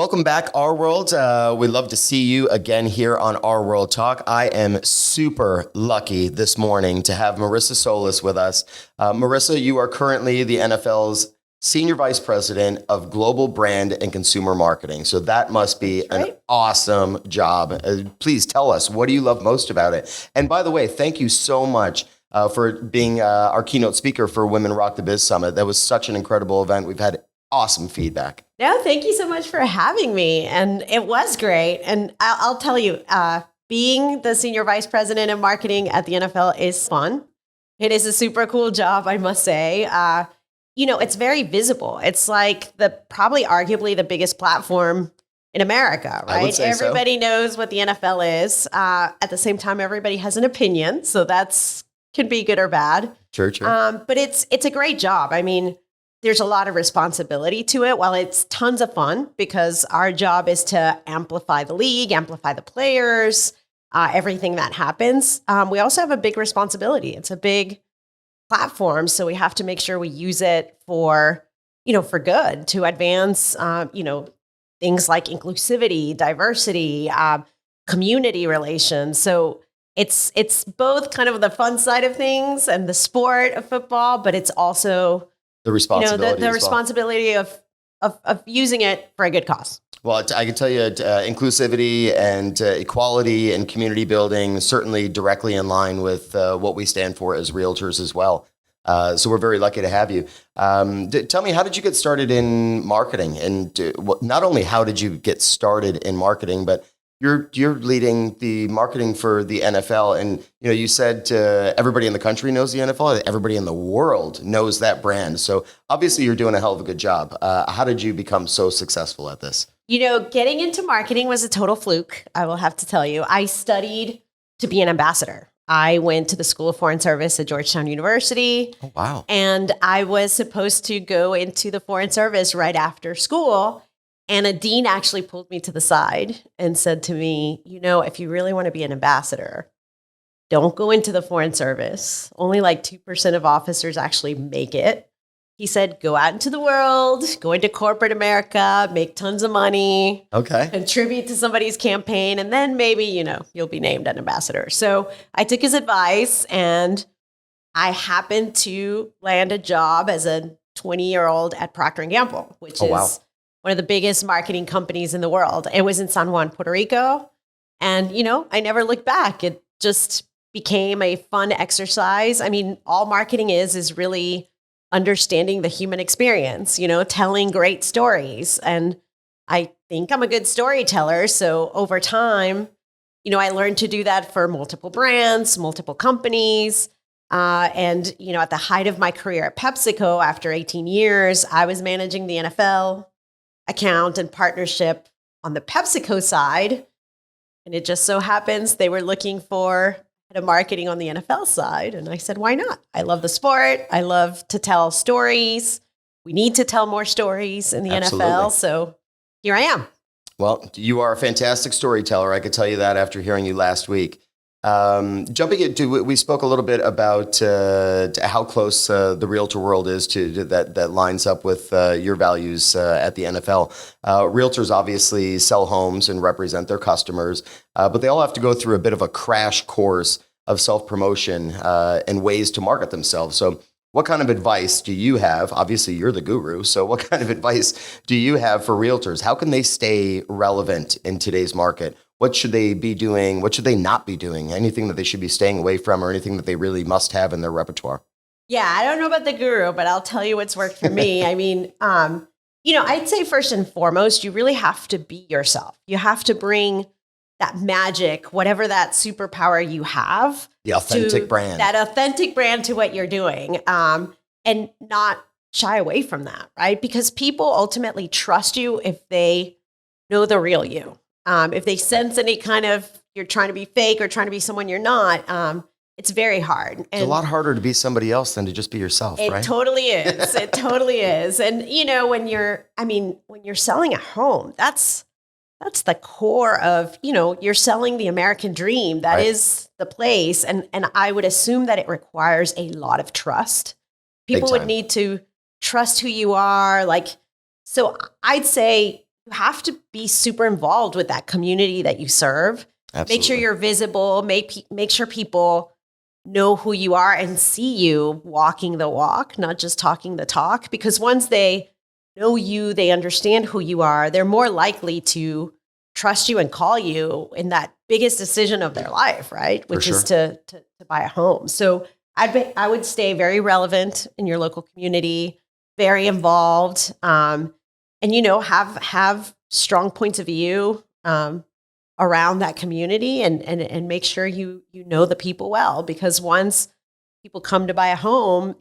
Welcome back, RWorld. We'd love to see you again here on RWorldTalk. I am super lucky this morning to have Marissa Solis with us. Marissa, you are currently the NFL's Senior Vice President of Global Brand and Consumer Marketing. So that must be an awesome job. Please tell us, what do you love most about it? And by the way, thank you so much for being our keynote speaker for Women Rock the Biz Summit. That was such an incredible event. We've had awesome feedback. No, thank you so much for having me. And it was great. And I'll tell you, being the Senior Vice President of Marketing at the NFL is fun. It is a super cool job, I must say. It's very visible. It's like probably arguably the biggest platform in America, right? I would say everybody knows what the NFL is. At the same time, everybody has an opinion. So can be good or bad. Sure. But it's a great job. I mean, there's a lot of responsibility to it. While it's tons of fun because our job is to amplify the league, amplify the players, everything that happens. We also have a big responsibility. It's a big platform. So we have to make sure we use it for good to advance, things like inclusivity, diversity, community relations. So it's both kind of the fun side of things and the sport of football, but it's also the responsibility, the responsibility of using it for a good cause. Well, I can tell you inclusivity and equality and community building certainly directly in line with what we stand for as Realtors as well. So we're very lucky to have you. Tell me, how did you get started in marketing? And not only how did you get started in marketing, but you're leading the marketing for the NFL, and you said everybody in the country knows the NFL. Everybody in the world knows that brand. So obviously, you're doing a hell of a good job. How did you become so successful at this? Getting into marketing was a total fluke. I will have to tell you. I studied to be an ambassador. I went to the School of Foreign Service at Georgetown University. Oh, wow! And I was supposed to go into the Foreign Service right after school. And a dean actually pulled me to the side and said to me, if you really want to be an ambassador, don't go into the Foreign Service. Only like 2% of officers actually make it. He said, go out into the world, go into corporate America, make tons of money, contribute to somebody's campaign, and then maybe, you'll be named an ambassador. So I took his advice and I happened to land a job as a 20-year-old at Procter & Gamble, which is one of the biggest marketing companies in the world. It was in San Juan, Puerto Rico. And, I never looked back. It just became a fun exercise. I mean, all marketing is really understanding the human experience, telling great stories. And I think I'm a good storyteller. So over time, I learned to do that for multiple brands, multiple companies. And at the height of my career at PepsiCo, after 18 years, I was managing the NFL account and partnership on the PepsiCo side. And it just so happens they were looking for head of marketing on the NFL side. And I said, why not? I love the sport. I love to tell stories. We need to tell more stories in the NFL. So here I am. Well, you are a fantastic storyteller. I could tell you that after hearing you last week. Jumping into, we spoke a little bit about how close the Realtor world is to that lines up with your values at the NFL. Realtors obviously sell homes and represent their customers, but they all have to go through a bit of a crash course of self-promotion and ways to market themselves. So what kind of advice do you have? Obviously, you're the guru. So what kind of advice do you have for Realtors? How can they stay relevant in today's market? What should they be doing? What should they not be doing? Anything that they should be staying away from or anything that they really must have in their repertoire? Yeah, I don't know about the guru, but I'll tell you what's worked for me. I mean, I'd say first and foremost, you really have to be yourself. You have to bring that magic, whatever that superpower you have. The authentic brand. That authentic brand to what you're doing, and not shy away from that, right? Because people ultimately trust you if they know the real you. If they sense any kind of you're trying to be fake or trying to be someone you're not, it's very hard. And it's a lot harder to be somebody else than to just be yourself, right? It totally is. It totally is. And when you're selling a home, that's the core of, you're selling the American dream. That is the place. And I would assume that it requires a lot of trust. People would need to trust who you are. So I'd say have to be super involved with that community that you serve. Absolutely. Make sure you're visible. Make sure people know who you are and see you walking the walk, not just talking the talk. Because once they know you, they understand who you are, they're more likely to trust you and call you in that biggest decision of their life, right? Which is to buy a home. So I would stay very relevant in your local community, very involved, and have strong points of view around that community, and make sure you know the people well, because once people come to buy a home,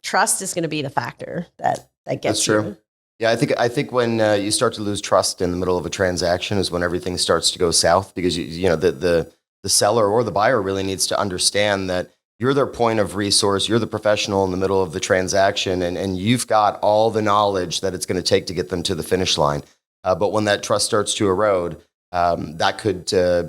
trust is going to be the factor that gets That's true. you. Yeah, I think when you start to lose trust in the middle of a transaction is when everything starts to go south, because the seller or the buyer really needs to understand that you're their point of resource, you're the professional in the middle of the transaction, and you've got all the knowledge that it's going to take to get them to the finish line. But when that trust starts to erode, that could to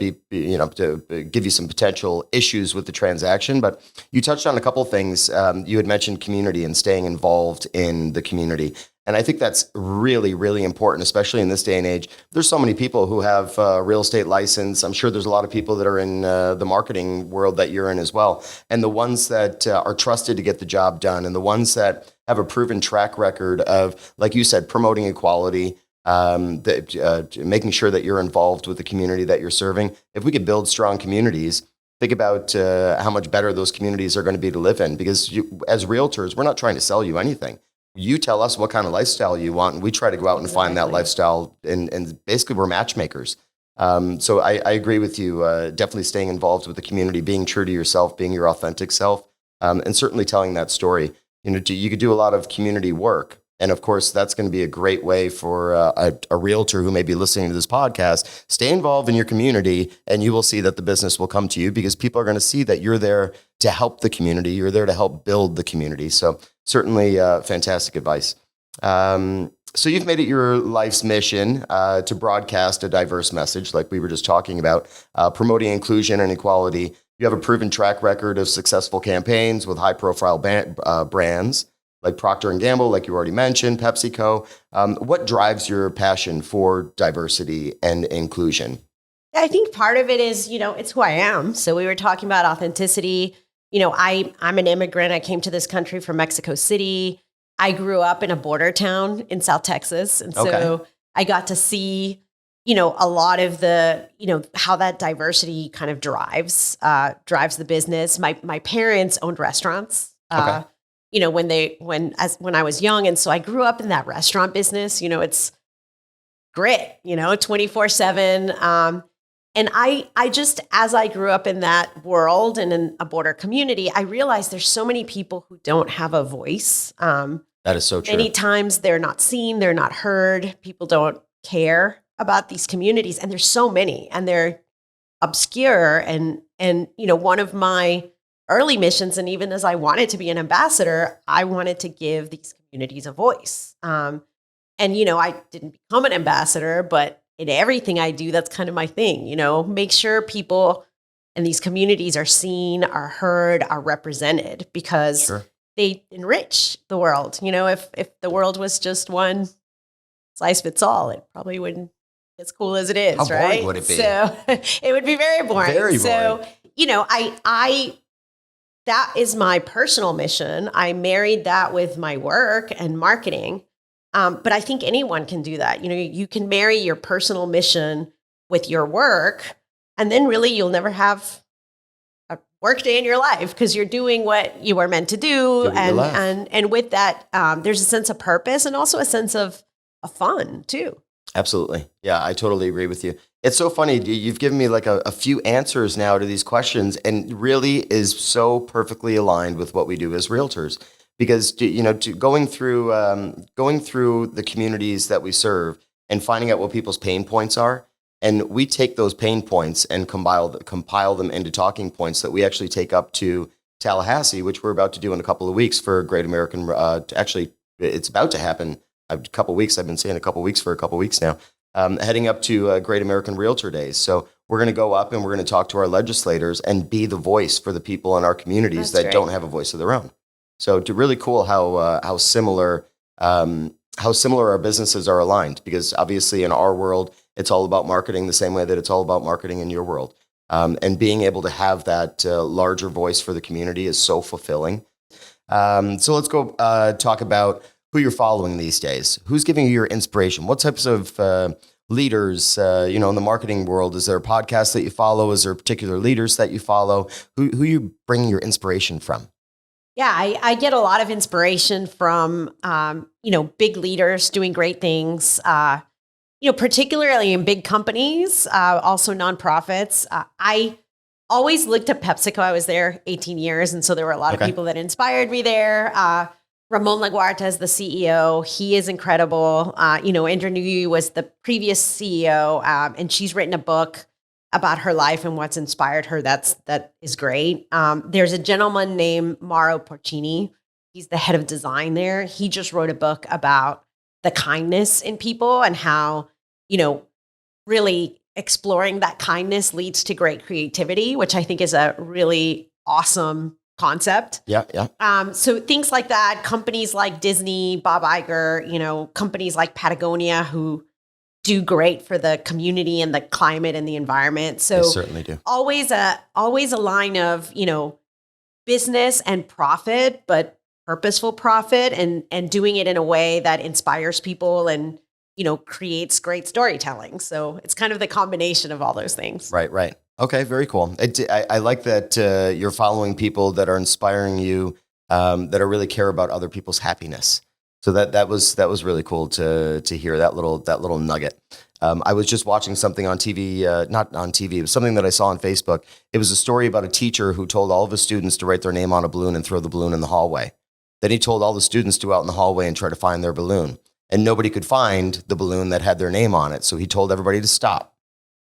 give you some potential issues with the transaction. But you touched on a couple of things. You had mentioned community and staying involved in the community. And I think that's really, really important, especially in this day and age. There's so many people who have a real estate license. I'm sure there's a lot of people that are in the marketing world that you're in as well. And the ones that are trusted to get the job done, and the ones that have a proven track record of, like you said, promoting equality, making sure that you're involved with the community that you're serving. If we could build strong communities, think about how much better those communities are going to be to live in. Because as realtors, we're not trying to sell you anything. You tell us what kind of lifestyle you want, and we try to go out and find that lifestyle. And basically, we're matchmakers. So I agree with you. Definitely staying involved with the community, being true to yourself, being your authentic self, and certainly telling that story. You could do a lot of community work. And of course, that's going to be a great way for a realtor who may be listening to this podcast. Stay involved in your community, and you will see that the business will come to you, because people are going to see that you're there to help the community. You're there to help build the community. So certainly fantastic advice. So you've made it your life's mission to broadcast a diverse message, like we were just talking about, promoting inclusion and equality. You have a proven track record of successful campaigns with high-profile brands like Procter & Gamble, like you already mentioned, PepsiCo. What drives your passion for diversity and inclusion? I think part of it is, it's who I am. So we were talking about authenticity. I'm an immigrant. I came to this country from Mexico City. I grew up in a border town in South Texas. And so I got to see, a lot of the, how that diversity kind of drives the business. My parents owned restaurants. When I was young. And so I grew up in that restaurant business. It's grit, 24/7. And I just, as I grew up in that world and in a border community, I realized there's so many people who don't have a voice. That is so true. Many times they're not seen, they're not heard. People don't care about these communities, and there's so many, and they're obscure. And one of my early missions, and even as I wanted to be an ambassador, I wanted to give these communities a voice. I didn't become an ambassador, but in everything I do, that's kind of my thing, make sure people in these communities are seen, are heard, are represented, because they enrich the world. If the world was just one size fits all, it probably wouldn't be as cool as it is, How right? boring would it be? So it would be very boring. Very boring. So, that is my personal mission. I married that with my work and marketing. But I think anyone can do that. You can marry your personal mission with your work, and then really you'll never have a work day in your life, because you're doing what you are meant to do. And with that, there's a sense of purpose, and also a sense of fun too. Absolutely. Yeah, I totally agree with you. It's so funny. You've given me like a few answers now to these questions, and really is so perfectly aligned with what we do as realtors. Because going through the communities that we serve and finding out what people's pain points are, and we take those pain points and compile them into talking points that we actually take up to Tallahassee, which we're about to do in a couple of weeks for Great American. Actually, it's about to happen. A couple of weeks. I've been saying a couple of weeks for a couple of weeks now. Heading up to Great American Realtor Days. So we're going to go up and we're going to talk to our legislators and be the voice for the people in our communities that don't have a voice of their own. So it's really cool how similar how similar our businesses are aligned, because obviously in our world, it's all about marketing the same way that it's all about marketing in your world. And being able to have that larger voice for the community is so fulfilling. So let's go talk about who you're following these days. Who's giving you your inspiration? What types of leaders, in the marketing world? Is there a podcast that you follow? Is there particular leaders that you follow? Who you bringing your inspiration from? Yeah, I get a lot of inspiration from, big leaders doing great things, particularly in big companies, also nonprofits. I always looked at PepsiCo. I was there 18 years. And so there were a lot of people that inspired me there. Ramon LaGuarta is the CEO. He is incredible. Andrew Newey was the previous CEO, and she's written a book about her life and what's inspired her. That is great. There's a gentleman named Mauro Porcini. He's the head of design there. He just wrote a book about the kindness in people and how, really exploring that kindness leads to great creativity, which I think is a really awesome concept. Yeah. So things like that, companies like Disney, Bob Iger, companies like Patagonia who do great for the community and the climate and the environment. So they certainly do. Always a line of, business and profit, but purposeful profit and doing it in a way that inspires people and, creates great storytelling. So it's kind of the combination of all those things. Right. Okay, very cool. I like that you're following people that are inspiring you, that are really care about other people's happiness. So that was really cool to hear that little nugget. I was just watching something on TV, not on TV, it was something that I saw on Facebook. It was a story about a teacher who told all of his students to write their name on a balloon and throw the balloon in the hallway. Then he told all the students to go out in the hallway and try to find their balloon. And nobody could find the balloon that had their name on it. So he told everybody to stop.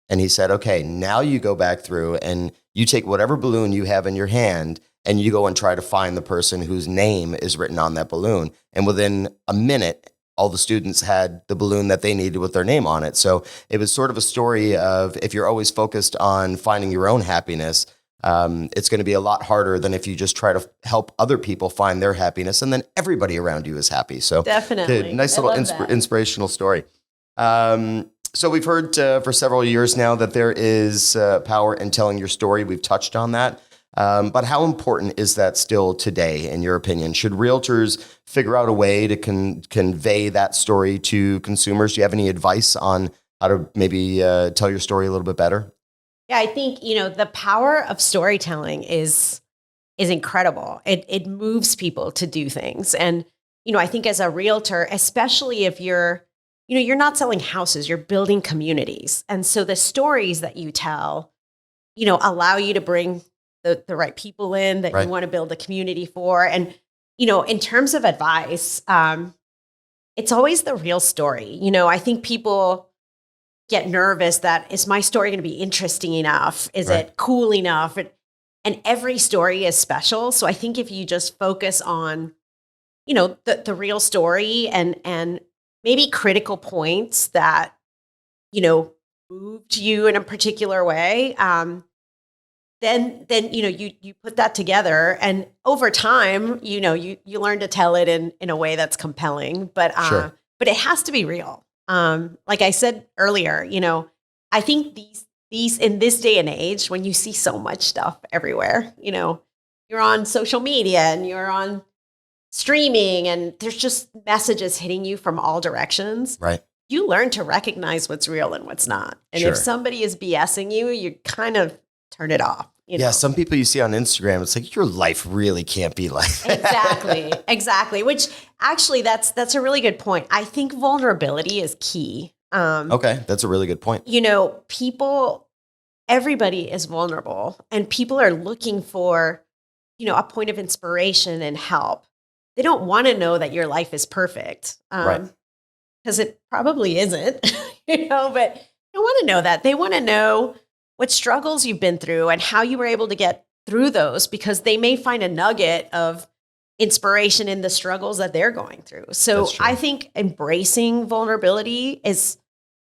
And he said, okay, now you go back through and you take whatever balloon you have in your hand and you go and try to find the person whose name is written on that balloon. And within a minute, all the students had the balloon that they needed with their name on it. So it was sort of a story of if you're always focused on finding your own happiness, it's going to be a lot harder than if you just try to help other people find their happiness and then everybody around you is happy. So definitely. Nice little inspirational story. So we've heard for several years now that there is power in telling your story. We've touched on that. But how important is that still today, in your opinion? Should realtors figure out a way to convey that story to consumers? Do you have any advice on how to maybe tell your story a little bit better? Yeah, I think, the power of storytelling is incredible. It moves people to do things. And, I think as a realtor, especially if you're not selling houses, you're building communities. And so the stories that you tell, allow you to bring the right people in that you want to build a community for. And, in terms of advice, it's always the real story. I think people get nervous that is my story going to be interesting enough? Is it cool enough? And every story is special. So I think if you just focus on, the real story and maybe critical points that, moved you in a particular way, then you put that together, and over time, you learn to tell it in a way that's compelling. But but it has to be real. Like I said earlier, I think these in this day and age, when you see so much stuff everywhere, you're on social media and you're on streaming and there's just messages hitting you from all directions. Right. You learn to recognize what's real and what's not. And if somebody is BSing you, you kind of turn it off. Yeah, some people you see on Instagram, it's like your life really can't be like that. Exactly. Which actually, that's a really good point. I think vulnerability is key. Okay, that's a really good point. Everybody is vulnerable, and people are looking for, a point of inspiration and help. They don't want to know that your life is perfect, because it probably isn't. But they don't want to know that. They want to know what struggles you've been through and how you were able to get through those, because they may find a nugget of inspiration in the struggles that they're going through. So I think embracing vulnerability is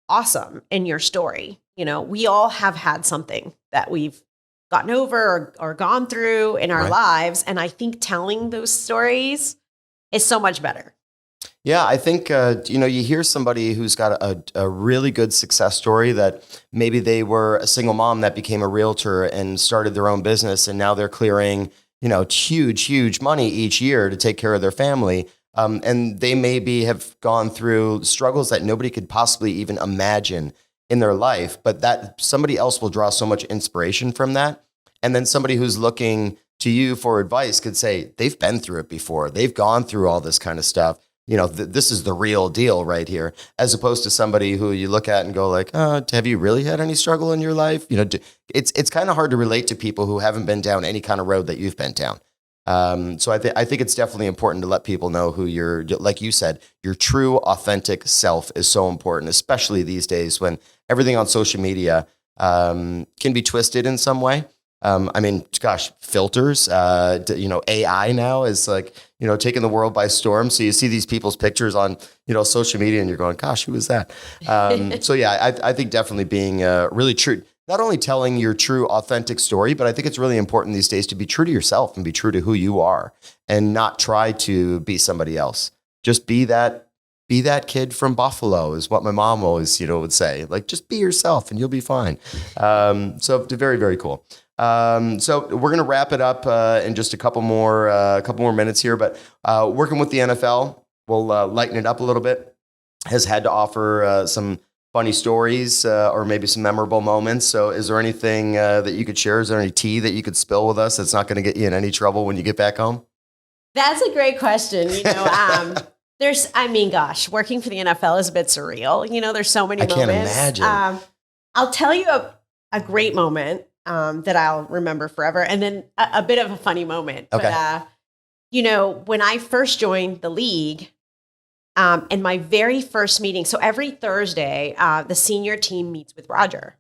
awesome in your story. We all have had something that we've gotten over or gone through in our lives. And I think telling those stories is so much better. Yeah, I think, you hear somebody who's got a really good success story that maybe they were a single mom that became a realtor and started their own business. And now they're clearing, huge, huge money each year to take care of their family. And they maybe have gone through struggles that nobody could possibly even imagine in their life, but that somebody else will draw so much inspiration from that. And then somebody who's looking to you for advice could say, they've been through it before. They've gone through all this kind of stuff. This is the real deal right here, as opposed to somebody who you look at and go like, have you really had any struggle in your life? It's kind of hard to relate to people who haven't been down any kind of road that you've been down. So I think it's definitely important to let people know who like you said, your true, authentic self is so important, especially these days when everything on social media can be twisted in some way. Gosh, filters, AI now is like, taking the world by storm. So you see these people's pictures on, social media and you're going, gosh, who is that? So yeah, I think definitely being really true, not only telling your true authentic story, but I think it's really important these days to be true to yourself and be true to who you are and not try to be somebody else. Just be that kid from Buffalo is what my mom always, would say, like, just be yourself and you'll be fine. So very, very cool. So we're going to wrap it up in just a couple more minutes here, but working with the NFL will lighten it up a little bit, has had to offer some funny stories or maybe some memorable moments. So is there anything that you could share? Is there any tea that you could spill with us that's not going to get you in any trouble when you get back home? That's a great question. Working for the NFL is a bit surreal. There's so many moments. I can't imagine. I'll tell you a great moment that I'll remember forever, and then a bit of a funny moment. Okay. But, when I first joined the league, and my very first meeting, so every Thursday, the senior team meets with Roger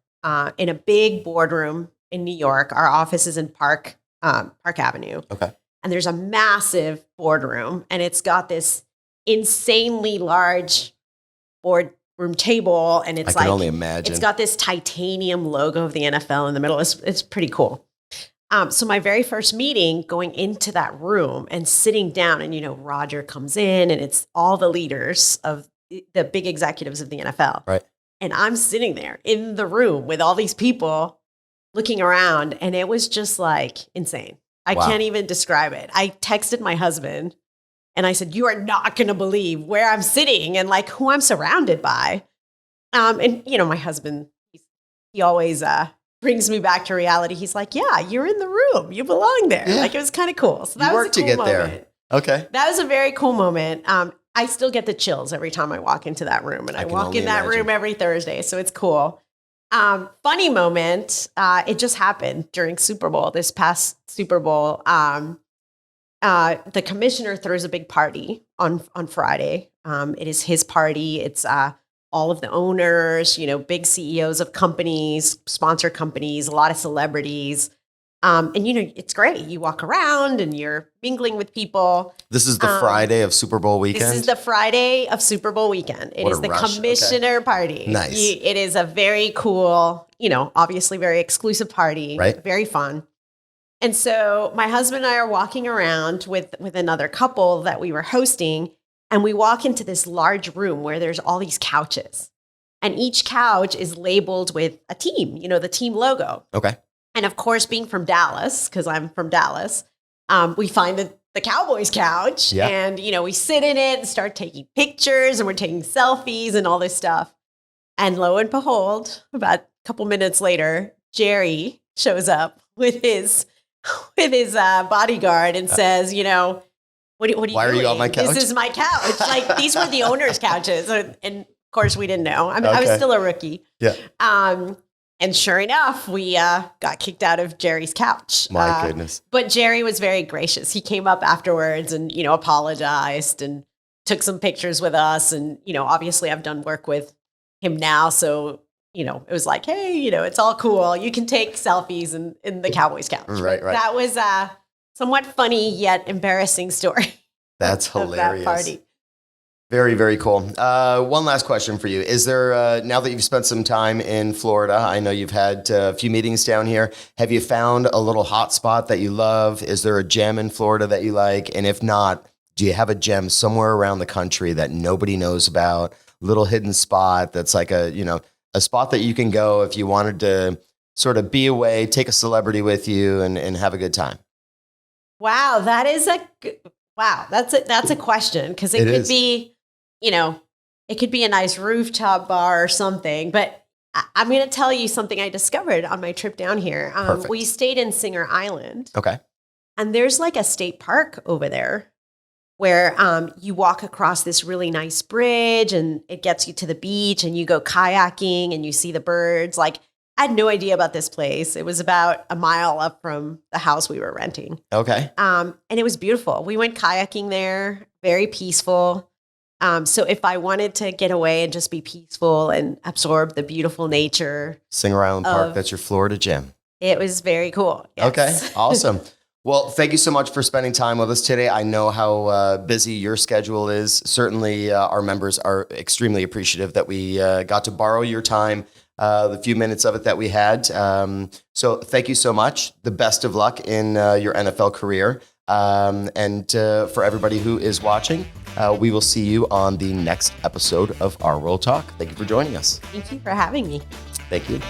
in a big boardroom in New York. Our office is in Park Avenue. Okay. And there's a massive boardroom, and it's got this insanely large boardroom table, and it's I can only imagine. It's got this titanium logo of the NFL in the middle. It's pretty cool. So my very first meeting, going into that room and sitting down, and Roger comes in, and it's all the leaders of the big executives of the NFL. Right. And I'm sitting there in the room with all these people looking around, and it was just like insane. I can't even describe it. I texted my husband and I said, "You are not going to believe where I'm sitting and like who I'm surrounded by." And my husband, he always brings me back to reality. He's like, "Yeah, you're in the room. You belong there." Yeah. Like, it was kind of cool. So that was a cool moment. There. Okay. That was a very cool moment. I still get the chills every time I walk into that room, and I walk in that room every Thursday. So it's cool. Funny moment. It just happened during Super Bowl, this past Super Bowl. The commissioner throws a big party on Friday. It is his party. It's all of the owners, big CEOs of companies, sponsor companies, a lot of celebrities. And it's great. You walk around and you're mingling with people. This is the Friday of Super Bowl weekend? This is the Friday of Super Bowl weekend. It is the commissioner party. Nice. It is a very cool, obviously very exclusive party. Right. Very fun. And so my husband and I are walking around with another couple that we were hosting, and we walk into this large room where there's all these couches. And each couch is labeled with a team, the team logo. Okay. And of course, being from Dallas, because I'm from Dallas, we find the Cowboys couch, and, we sit in it and start taking pictures, and we're taking selfies and all this stuff. And lo and behold, about a couple minutes later, Jerry shows up with his bodyguard and says, what are you doing? Why are you on my couch? This is my couch. Like, these were the owner's couches. And of course, we didn't know. I was still a rookie. Yeah. And sure enough, we got kicked out of Jerry's couch. My goodness. But Jerry was very gracious. He came up afterwards and, apologized and took some pictures with us. And, obviously I've done work with him now. So, it was like, hey, it's all cool. You can take selfies in the Cowboys couch. Right. That was a somewhat funny yet embarrassing story. That's hilarious. Of that party. Very, very cool. One last question for you. Is there, now that you've spent some time in Florida, I know you've had a few meetings down here. Have you found a little hot spot that you love? Is there a gem in Florida that you like? And if not, Do you have a gem somewhere around the country that nobody knows about? Little hidden spot that's like a spot that you can go if you wanted to sort of be away, take a celebrity with you and have a good time. Wow, that's a question, because it could be, it could be a nice rooftop bar or something. But I'm going to tell you something I discovered on my trip down here. We stayed in Singer Island. Okay. And there's like a state park over there where you walk across this really nice bridge and it gets you to the beach and you go kayaking and you see the birds. Like, I had no idea about this place. It was about a mile up from the house we were renting. Okay. And it was beautiful. We went kayaking there, very peaceful. So if I wanted to get away and just be peaceful and absorb the beautiful nature. Singer Island Park, that's your Florida gem. It was very cool. Yes. Okay, awesome. Well, thank you so much for spending time with us today. I know how busy your schedule is. Certainly, our members are extremely appreciative that we got to borrow your time, the few minutes of it that we had. So thank you so much. The best of luck in your NFL career. And for everybody who is watching, we will see you on the next episode of RWorldTalk. Thank you for joining us. Thank you for having me. Thank you.